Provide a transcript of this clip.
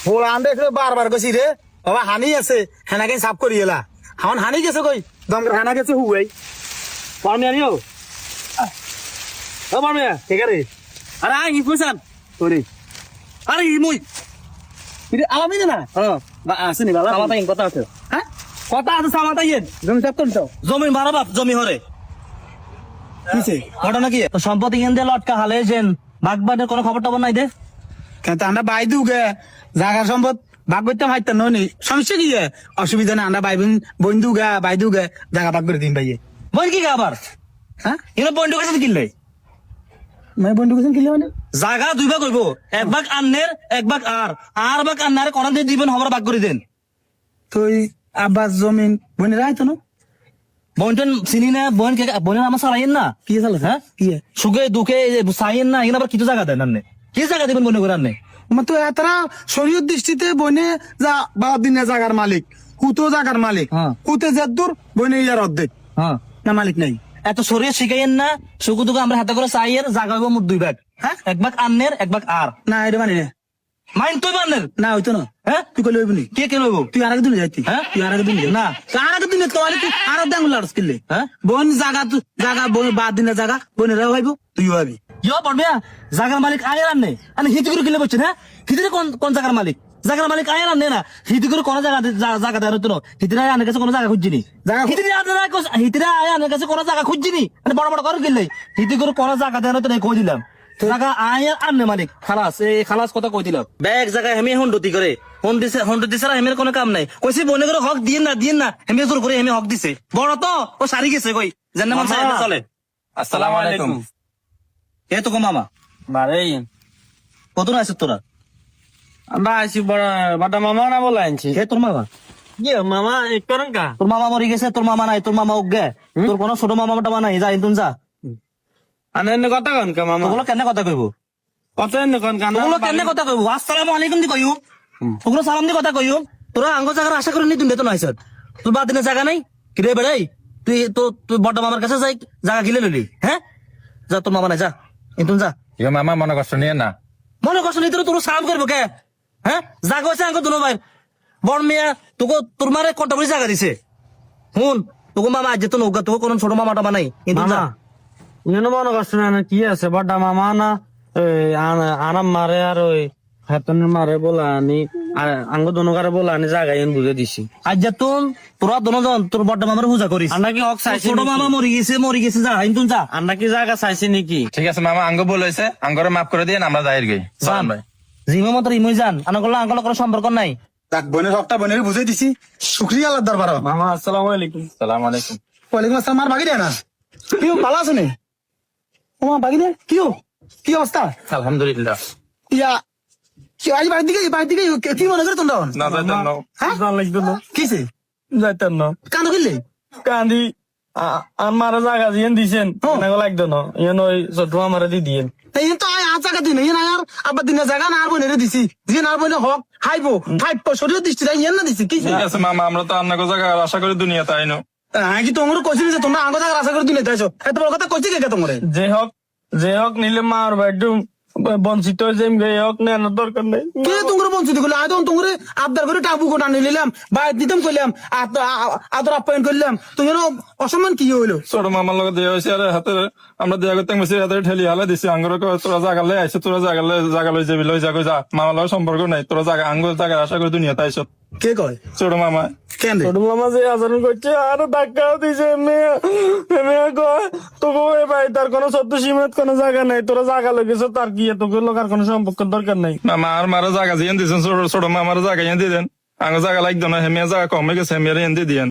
বলা আন্ডে বারবার গেছি রে বাবা হানি আছে হেনাকে সাফ করি এলা আমার হানি গেছে কই দমরা হেনা গেছে হুয়াই পারমিয়া নিও ও পারমিয়া ঠিক আছে আরে আই হিফুসান তোরে আরে মুই এটা আলামি না আসেনি বাবা সামাতা ইন কথা আছে হ্যাঁ কথা আছে সামাতা ইন জমি সাফ করছো জমি মারা বাপ জমি হরে কিছে ঘটনা কি তো সম্পত্তি ইন দে লটকা হালে যেন বাগবানের কোনো খবর টবর নাই দে কিন্তু আমরা বাই দুগে জায়গা সম্পদ ভাগ করতে হাইতে ননি সমস্যা কি অসুবিধা না আমরা বোন দুগা বাই দুগে জায়গা ভাগ করে দিন ভাইয়ে বল কি আবার হ্যাঁ ইনো পয়েন্ট কাছে কিনলে মানে বন্ধু কেছেন কিলে মানে জায়গা দুই ভাগ হইব এক ভাগ আন্নের এক ভাগ আর ভাগ আন্নারে কোন দিয়ে দিবেন খবর ভাগ করে দেন তুই আব্বাস জমিন বোনের আইতো না বোনটেন চিনি না বোনের আমার চালাইন না কি চালাছে হ্যাঁ কি সুখে দুঃখে চাইন না এখানে আবার কিছু জায়গা দেন আন্নে কি জায়গা দিবেন মনে করে আন্নে তো এতরা শরীয়ত দৃষ্টিতে বনে যা বাবা দিনে জাগার মালিক কুতো জাগার মালিক হ্যাঁ। কুতে যাদুর বনে ইয়ার অর্ধেক হ্যাঁ না মালিক নাই এত শরীর শিখাইন না সুখু দুঃখ আমরা হাতে করে চাইয়ের জায়গা হইব মোট দুই ভাগ হ্যাঁ এক ভাগ আন্নের এক ভাগ আর না এটা মানে মাইন তুই আন্নের না হইতো না হ্যাঁ তুই কইলে হইবনি কে কে লইব তুই আর একদিন যাইতি হ্যাঁ? তুই আর একদিন না। আর একদিন তো আরে তুই আর ডাঙ্গুল আর স্কিলে হ্যাঁ? বোন জাগা বোন বাদ দিনে জাগা বোনেরাও হইব তুইও হবি ইয়ো পড়বিয়া জায়গার মালিক আয়ের আননে আনে হিতি করে কিলে বলছেন হ্যাঁ হিতিরে কোন জায়গার মালিক জায়গার মালিক আয়ের আননে না হিতি করে কোন জায়গা দেয় তো হিতিরে আয়ের কাছে কোন জায়গা খুঁজছিনি জায়গা হিতিরে আয়ের কাছে কোন জায়গা খুঁজছিনি মানে বড় বড় করে কিনলে হিতি করে কোন জায়গা দেয় তো কই দিলাম জায়গা আয়ের আননে মালিক খালাস এই খালাস কথা কই দিলাম ব্যাগ জায়গায় হেমি হন্ডতি করে হন্ড দিছে হেমের কোনো কাম নাই কইছি বনে করে হক দিন না হেমি জোর করে হেমি হক দিছে বড় তো ও সারি গেছে কই জান্না মান সাহেব চলে আসসালামু আলাইকুম এ তো কো মামা বারে কত আছে তোরা আমরা আইছি বড় মামা না বলে আনছি কে তোর মামা কি মামা এক করেন কা তোর মামা মরি গেছে তোর মামা নাই তোর মামা উগে তোর কোনো ছোট মামা টামা নাই যা ইন্তুন যা আনেন কথা কন কা মামা তোগুলো কেন কথা কইব কত এন কন কা তোগুলো কেন কথা কইব আসসালামু আলাইকুম দি কইউ তোগুলো সালাম দি কথা কইউ তোরা আঙ্গ জায়গার আশা করি নি তুমি বেতন আইছত তোর বাদ দিনে জায়গা নাই কি রে বেড়াই তুই বড় মামার কাছে যাই জায়গা গিলে লইলি হ্যাঁ যা তোর মামা নাই যা ইন্তুন যা ইয়ে মামা মনে কষ্ট নিয়ে না মনে কষ্ট নিতে তোর সালাম করবো কে হ্যাঁ জাগা হয়েছে আঙ্গ দুনো ভাই বড় মেয়া তোকে তোর মারে কটা বড়ি জায়গা দিছে শুন তোকে মামা আজ যেত নৌকা তোকে কোনো ছোট মামা টামা নাই কিন্তু যা ইন মনে কষ্ট না কি আছে বড় মামা না আরাম মারে আর ওই হাতনের মারে বলা আনি আর আঙ্গ দনকারে বলা আনি জায়গা এন বুঝে দিছি আজ যেতুন তোরা দুজন তোর বড় মামার পূজা করিস আমরা কি হক চাইছি ছোট মামা মরি গেছে যা ইন্তুন যা আমরা কি জায়গা চাইছি নাকি ঠিক আছে মামা আঙ্গ বলেছে আঙ্গরে মাফ করে দিয়ে আমরা যাই গই সালাম ভাই জিমে মতো ইমই যান আনাগোলা আঙ্গলা কোনো সম্পর্ক নাই তাক বোনের হকটা বোনের বুঝাই দিছি শুক্রিয়া আল্লাহ দরবার মামা আসসালামু আলাইকুম সালাম আলাইকুম ওয়ালাইকুম আসসালাম আর বাকি দেয় না কি ভালো আছে নে ও বাকি দে কি অবস্থা আলহামদুলিল্লাহ ইয়া কি আজ বাড়ির দিকে কি মনে করে তোমরা না যাইতাম না হ্যাঁ জান লাগতো না কিসে যাইতাম না কান্দ কিনলে কান্দি আমার জায়গা দিয়ে দিছেন লাগতো না ইয়েন ওই ছোট আমার দিয়ে দিয়েন এই তো আর জায়গা দিন এই না আর আবার দিনে জায়গা না আর বোনের দিছি যে না বোনে হক হাইবো ফাইভ শরীর দৃষ্টি ইয়ে না দিছি কি ঠিক আছে মামা আমরা তো আন্না জায়গা আশা করি দুনিয়াতে আইনো কি তোমরা কইছি যে তোমরা আঙ্গ জায়গা আশা করে দিনে তাইছো এত বড় কথা কইছি কে তোমরা যে হক নিলে মার বাইটু বঞ্চিত হয়ে যাই গে হক নেওয়ার দরকার নেই কে তোমরা বঞ্চিত করলে আয় তখন তোমরা আবদার করে টাবু গোটা নিয়ে নিলাম বাইর দিতাম করলাম আদর আপ্যায়ন করলাম তুমি অসম্মান কি হইলো ছোট মামার লগে দেয়া হয়েছে আর হাতে আমরা দেয়া করতে গেছি হাতে ঠেলি হালা দিছি আঙ্গর তোরা জাগালে আইছে তোরা জাগা লই যাবি লই যাগো যা মামার লগে সম্পর্ক নাই তোরা জাগা আঙ্গুর জায়গা আশা করি দুনিয়াতে আইছ কে কয় ছোট মামা কেন রে? ছোট মামা যে আচরণ করছে আর ধাক্কাও দিছে মেয়ে কয় তোকে ওই ভাই তার কোনো সত্য সীমাত কোনো জায়গা নাই তোরা জায়গা লেগেছ তার কি তোকে লোকার কোনো সম্পর্ক দরকার নাই মামা আর মারা জায়গা দিয়ে দিয়েছেন ছোট মামার জায়গা দিয়ে দেন আঙ্গ জায়গা লাগতো না হেমিয়া জায়গা কমে গেছে হেমিয়ার এনে দিয়ে